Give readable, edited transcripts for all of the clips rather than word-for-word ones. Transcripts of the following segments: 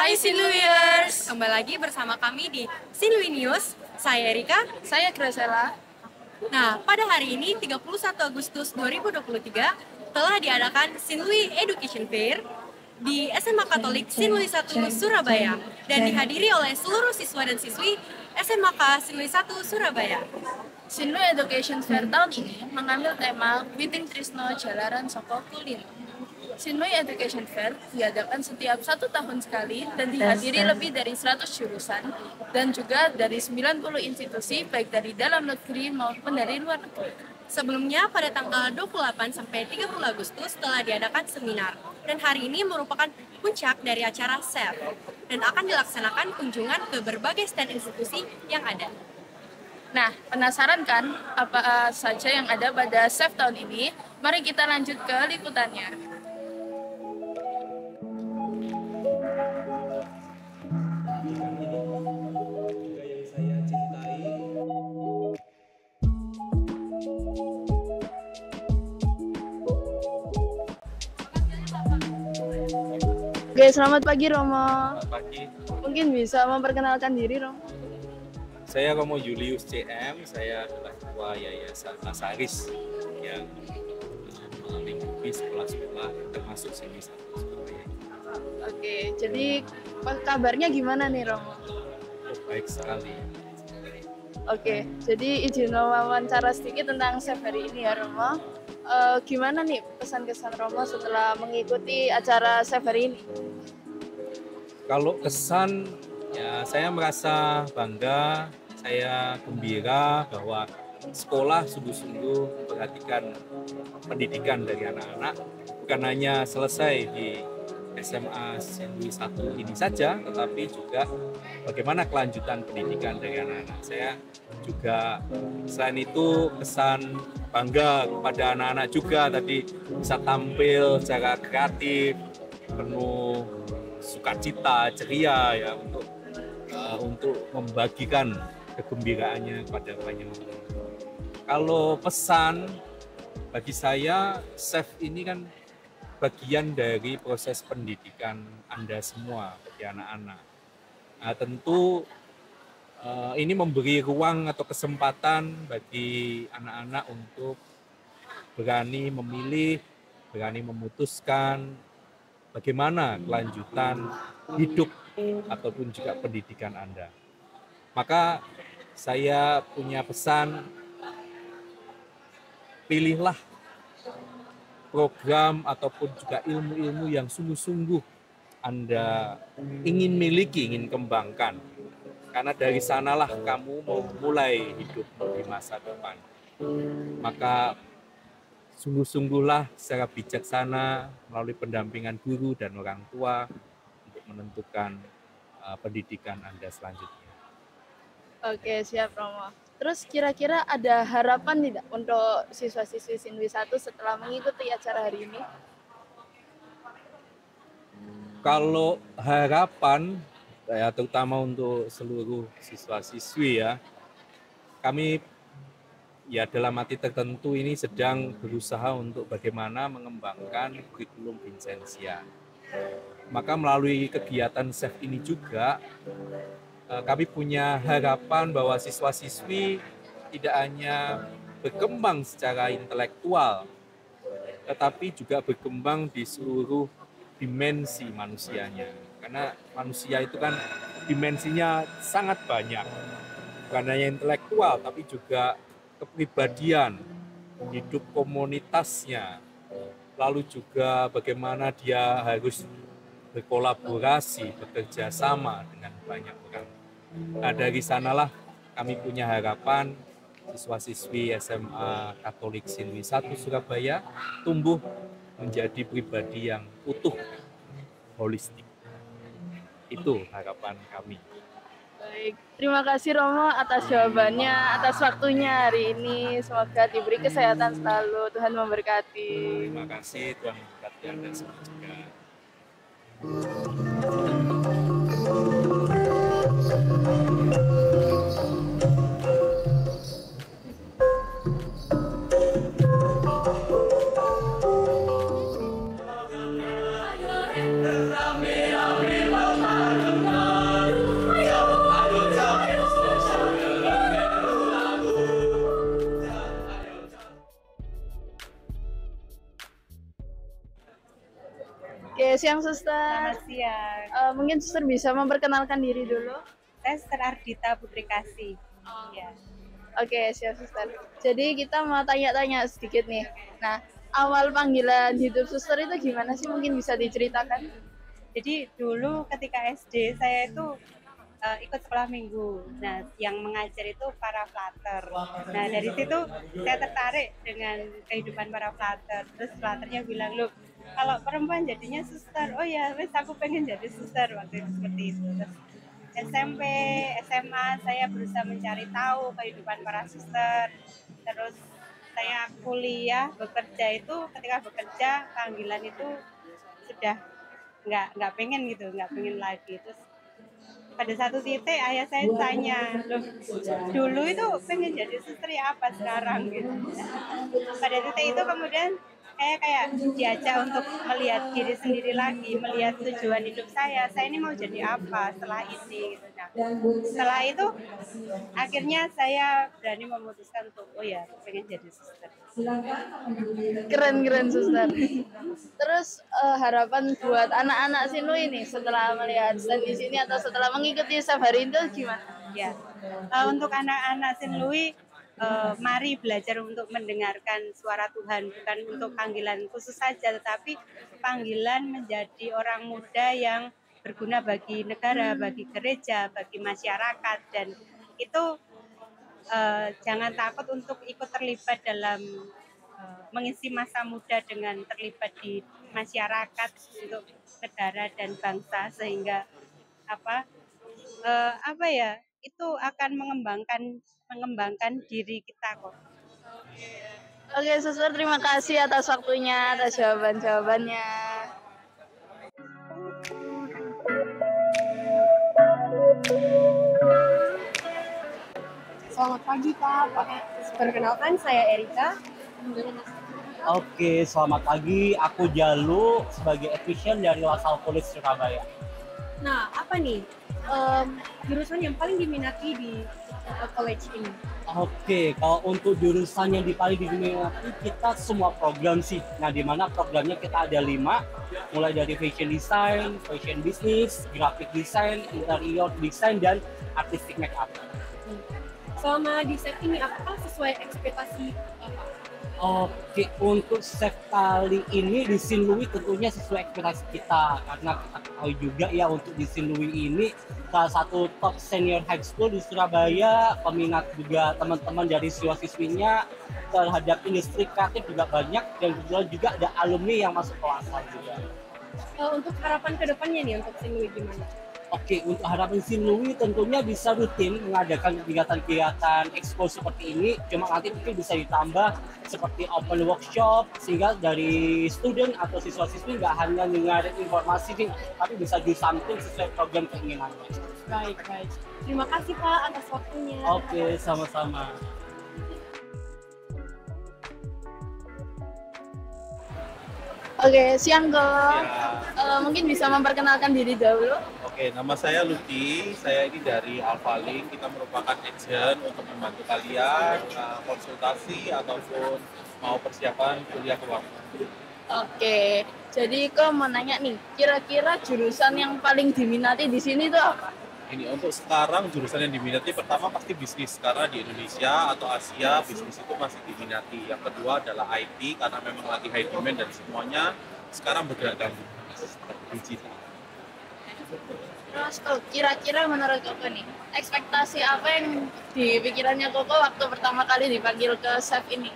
Hai Sinluiers, kembali lagi bersama kami di Sinlui News. Saya Erika, saya Graciela. Nah, pada hari ini 31 Agustus 2023 telah diadakan Sinlui Education Fair di SMA Katolik Sinlui 1 Surabaya dan dihadiri oleh seluruh siswa dan siswi SMK Sinlui 1 Surabaya. Sinlui Education Fair tahun ini mengambil tema Witing Trisno Jalaran Soko Kulino. Sinlui Education Fair diadakan setiap 1 tahun sekali dan dihadiri lebih dari 100 jurusan dan juga dari 90 institusi baik dari dalam negeri maupun dari luar negeri. Sebelumnya pada tanggal 28 sampai 30 Agustus telah diadakan seminar dan hari ini merupakan puncak dari acara SEF dan akan dilaksanakan kunjungan ke berbagai stand institusi yang ada. Nah, penasaran kan apa saja yang ada pada SEF tahun ini? Mari kita lanjut ke liputannya. Oke, selamat pagi Romo. Selamat pagi. Mungkin bisa memperkenalkan diri Romo? Saya Romo Julius CM, saya adalah ketua Yayasan Nasaris yang melingkupi sekolah-sekolah termasuk Sinlui 1 Surabaya. Oke, jadi kabarnya gimana nih Romo? Baik sekali. Oke, jadi izin wawancara sedikit tentang SEF hari ini ya Romo. Gimana nih pesan-kesan Romo setelah mengikuti acara SEF hari ini? Kalau kesan, ya saya merasa bangga, saya gembira bahwa sekolah sungguh-sungguh memperhatikan pendidikan dari anak-anak, bukan hanya selesai di SMA Sinlui 1 ini saja, tetapi juga bagaimana kelanjutan pendidikan dari anak-anak. Saya juga selain itu kesan bangga kepada anak-anak juga tadi bisa tampil secara kreatif, penuh sukacita, ceria ya untuk membagikan kegembiraannya kepada banyak orang. Kalau pesan bagi saya, SEF ini kan bagian dari proses pendidikan Anda semua bagi anak-anak. Nah, tentu ini memberi ruang atau kesempatan bagi anak-anak untuk berani memilih, berani memutuskan bagaimana kelanjutan hidup ataupun juga pendidikan Anda. Maka saya punya pesan, pilihlah program ataupun juga ilmu-ilmu yang sungguh-sungguh Anda ingin miliki, ingin kembangkan. Karena dari sanalah kamu mau mulai hidupmu di masa depan. Maka sungguh-sungguhlah secara bijaksana melalui pendampingan guru dan orang tua untuk menentukan pendidikan Anda selanjutnya. Oke, siap Romo. Terus kira-kira ada harapan tidak untuk siswa-siswi Sinlui 1 setelah mengikuti acara hari ini? Kalau harapan, ya terutama untuk seluruh siswa-siswi ya, kami ya dalam arti tertentu ini sedang berusaha untuk bagaimana mengembangkan kurikulum Vincentia. Maka melalui kegiatan SEF ini juga kami punya harapan bahwa siswa-siswi tidak hanya berkembang secara intelektual, tetapi juga berkembang di seluruh dimensi manusianya. Karena manusia itu kan dimensinya sangat banyak, bukan hanya intelektual, tapi juga kepribadian, hidup komunitasnya, lalu juga bagaimana dia harus berkolaborasi, bekerja sama dengan banyak orang. Nah, dari sanalah kami punya harapan siswa-siswi SMA Katolik Sinlui 1 Surabaya tumbuh menjadi pribadi yang utuh, holistik. Itu harapan kami. Baik, terima kasih Romo atas jawabannya, atas waktunya hari ini. Semoga diberi kesehatan selalu, Tuhan memberkati. Terima kasih, Tuhan memberkati Anda semua juga. Bersama Oke, siang suster. Selamat siang. Mungkin suster bisa memperkenalkan diri dulu. Saya Suster Ardita Putri Kasih. Iya. Oke, siap suster. Jadi kita mau tanya-tanya sedikit nih. Nah, awal panggilan hidup suster itu gimana sih? Mungkin bisa diceritakan? Jadi dulu ketika SD saya itu ikut sekolah minggu. Nah, yang mengajar itu para flater. Nah, dari situ saya tertarik dengan kehidupan para flater. Terus flaternya bilang, "Loh, kalau perempuan jadinya suster." Oh ya, wes aku pengen jadi suster waktu itu seperti itu. Terus SMP, SMA saya berusaha mencari tahu kehidupan para suster. Terus saya kuliah, bekerja itu ketika bekerja panggilan itu sudah nggak pengen gitu, nggak pengen lagi. Terus pada satu titik ayah saya tanya, loh dulu itu pengen jadi suster ya apa sekarang gitu. Pada titik itu kemudian saya kayak diajak untuk melihat diri sendiri lagi, melihat tujuan hidup saya ini mau jadi apa setelah ini gitu. Nah, setelah itu akhirnya saya berani memutuskan untuk oh ya pengen jadi suster. Keren suster. Terus harapan buat anak-anak Sinu ini setelah melihat stand di sini atau setelah mengikuti safari itu gimana? Ya, untuk anak-anak Sinlui, mari belajar untuk mendengarkan suara Tuhan, bukan untuk panggilan khusus saja, tetapi panggilan menjadi orang muda yang berguna bagi negara, bagi gereja, bagi masyarakat, dan itu jangan takut untuk ikut terlibat dalam mengisi masa muda dengan terlibat di masyarakat untuk negara dan bangsa sehingga apa ya itu akan mengembangkan diri kita kok. Oke, suster terima kasih atas waktunya, atas jawabannya. Selamat pagi Pak. Perkenalkan saya Erika. Oke, selamat pagi. Aku Jalu sebagai admission dari LaSalle College Surabaya. Nah, apa nih jurusan yang paling diminati di college ini? Oke, kalau untuk jurusan yang paling diminati kita semua program sih. Nah, di mana programnya kita ada 5, mulai dari fashion design, fashion business, graphic design, interior design, dan artistic makeup. Selama di set ini apakah sesuai ekspektasi Bapak? Oke, untuk set kali ini di Sinlui tentunya sesuai ekspektasi kita karena kita tahu juga ya untuk di Sinlui ini salah satu top senior high school di Surabaya, peminat juga teman-teman dari siswa-siswinya terhadap industri kreatif juga banyak dan juga ada alumni yang masuk kelas juga. Untuk harapan kedepannya nih untuk Sinlui gimana? Oke, untuk harapan Sinlui tentunya bisa rutin mengadakan kegiatan-kegiatan expo seperti ini. Cuma nanti mungkin bisa ditambah seperti open workshop sehingga dari student atau siswa-siswi nggak hanya dengar informasi nih, tapi bisa do something sesuai program keinginannya. Baik. Terima kasih Pak atas waktunya. Oke, sama-sama. Oke, siang kok. Mungkin bisa memperkenalkan diri dahulu. Oke, nama saya Lutfi. Saya ini dari Alphalink. Kita merupakan agent untuk membantu kalian konsultasi ataupun mau persiapan kuliah ke luar negeri. Oke, jadi kok mau nanya nih, kira-kira jurusan yang paling diminati di sini itu apa? Ini untuk sekarang jurusan yang diminati pertama pasti bisnis karena di Indonesia atau Asia bisnis itu masih diminati. Yang kedua adalah IT karena memang lagi high demand dan semuanya sekarang bergerak dalam digital. Terus kira-kira menurut Koko nih, ekspektasi apa yang di pikirannya Koko waktu pertama kali dipanggil ke SEF ini?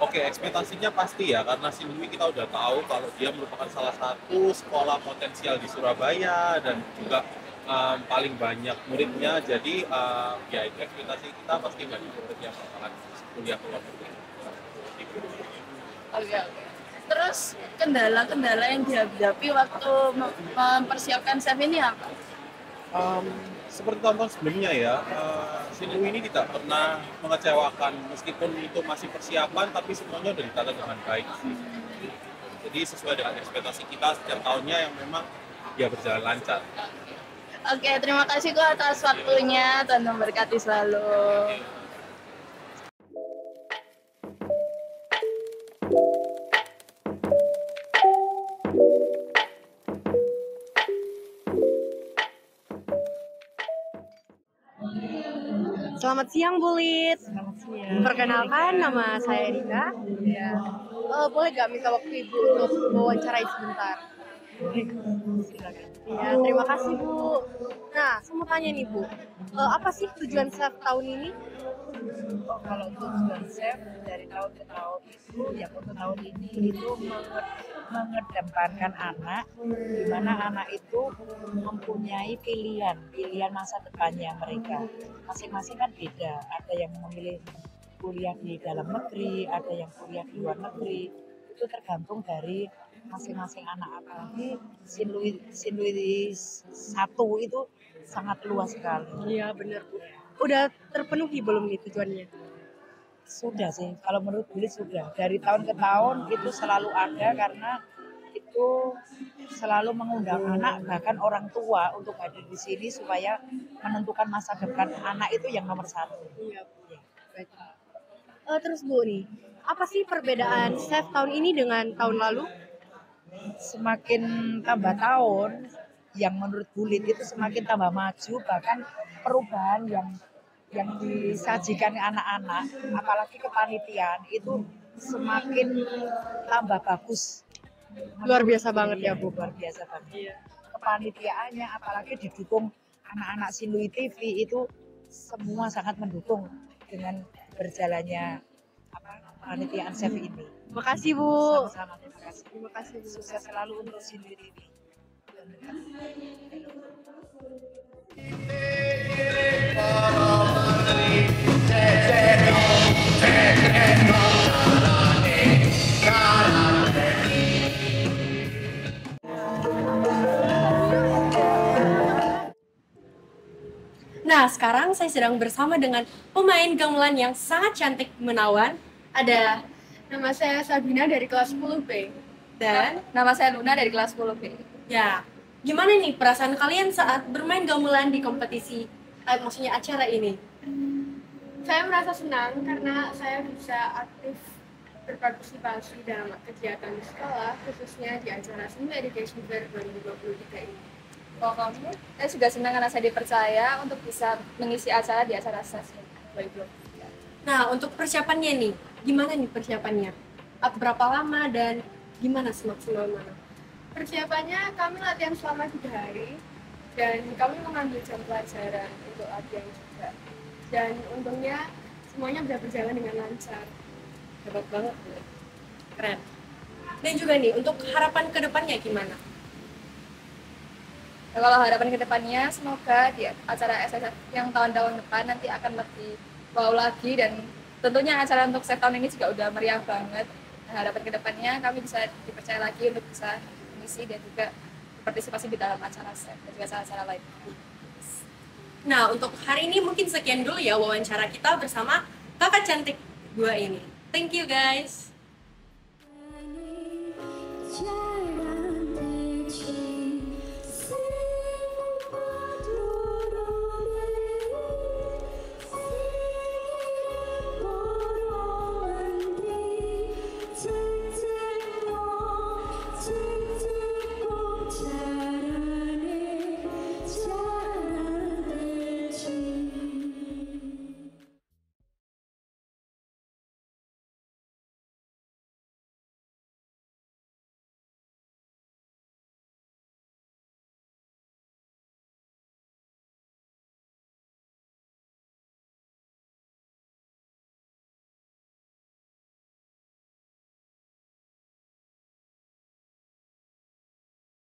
Oke, ekspektasinya pasti ya, karena Sinlui kita udah tahu kalau dia merupakan salah satu sekolah potensial di Surabaya dan juga paling banyak muridnya. Jadi ya itu ekspektasi kita pasti banyak murid yang bakalan kuliah ke luar negeri. Oke. Terus kendala-kendala yang dihadapi waktu mempersiapkan SEF ini apa? Seperti tahun-tahun sebelumnya ya, Sinlui ini tidak pernah mengecewakan meskipun itu masih persiapan, tapi semuanya sudah ditata dengan baik sih. Jadi sesuai dengan ekspektasi kita setiap tahunnya yang memang ya berjalan lancar. Oke, terima kasih kok atas waktunya. Tuhan memberkati selalu. Selamat siang Bu Lid. Selamat siang. Perkenalkan, nama saya Erika. Ya, Boleh gak minta waktu Ibu untuk mewawancarai sebentar? silakan. Ya, terima kasih Bu. Nah, saya mau tanya nih Bu, apa sih tujuan Chef tahun ini? Oh, kalau tujuan chef dari tahun ke tahun itu, ya untuk tahun ini itu mengedepankan anak, di mana anak itu mempunyai pilihan masa depannya mereka. Masing-masing kan beda. Ada yang memilih kuliah di dalam negeri, ada yang kuliah di luar negeri. Itu tergantung dari masing-masing anak. Apalagi Sinlui 1 itu sangat luas sekali. Iya benar Bu. Udah terpenuhi belum nih tujuannya? Sudah sih, kalau menurut Billy sudah. Dari tahun ke tahun itu selalu ada karena itu selalu mengundang anak bahkan orang tua untuk hadir di sini supaya menentukan masa depan anak itu yang nomor 1. Iya Bu. Baik. Terus Bu nih, apa sih perbedaan Chef tahun ini dengan tahun lalu? Semakin tambah tahun, yang menurut Bulit itu semakin tambah maju, bahkan perubahan yang disajikan anak-anak, apalagi kepanitiaan itu semakin tambah bagus. Luar biasa banget ya Bu. Luar biasa banget. Kepanitiaannya apalagi didukung anak-anak Sinlui TV itu semua sangat mendukung dengan berjalannya kepanitiaan chef ini. Makasih Bu. Sama-sama, terima kasih. Terima kasih Bu. Sukses selalu untuk Sinlui TV. Nah, sekarang saya sedang bersama dengan pemain gamelan yang sangat cantik menawan. Ada Nama saya Sabina dari kelas 10B. dan Nama saya Luna dari kelas 10B. ya, gimana nih perasaan kalian saat bermain gamelan di kompetisi, maksudnya acara ini? Saya merasa senang karena saya bisa aktif berpartisipasi dalam kegiatan di sekolah, khususnya di acara Sinlui Education Fair 2023 ini. Kalau kamu, saya juga senang karena saya dipercaya untuk bisa mengisi acara di acara sesi 2023. Nah, untuk persiapannya nih, gimana nih persiapannya? Berapa lama dan gimana semaksimal mana? Persiapannya kami latihan selama 3 hari dan kami mengambil jam pelajaran untuk latihan juga. Dan untungnya semuanya bisa berjalan dengan lancar. Hebat banget, Bu. Keren. Dan juga nih, untuk harapan ke depannya gimana? Nah, kalau harapan ke depannya, semoga di acara SSF yang tahun-tahun depan nanti akan lebih wow lagi dan tentunya acara untuk chef tahun ini juga udah meriah banget. Nah, harapan ke depannya kami bisa dipercaya lagi untuk bisa mengisi dan juga berpartisipasi di dalam acara chef dan juga acara-acara lain. Nah, untuk hari ini mungkin sekian dulu ya wawancara kita bersama kakak cantik 2 ini. Thank you guys.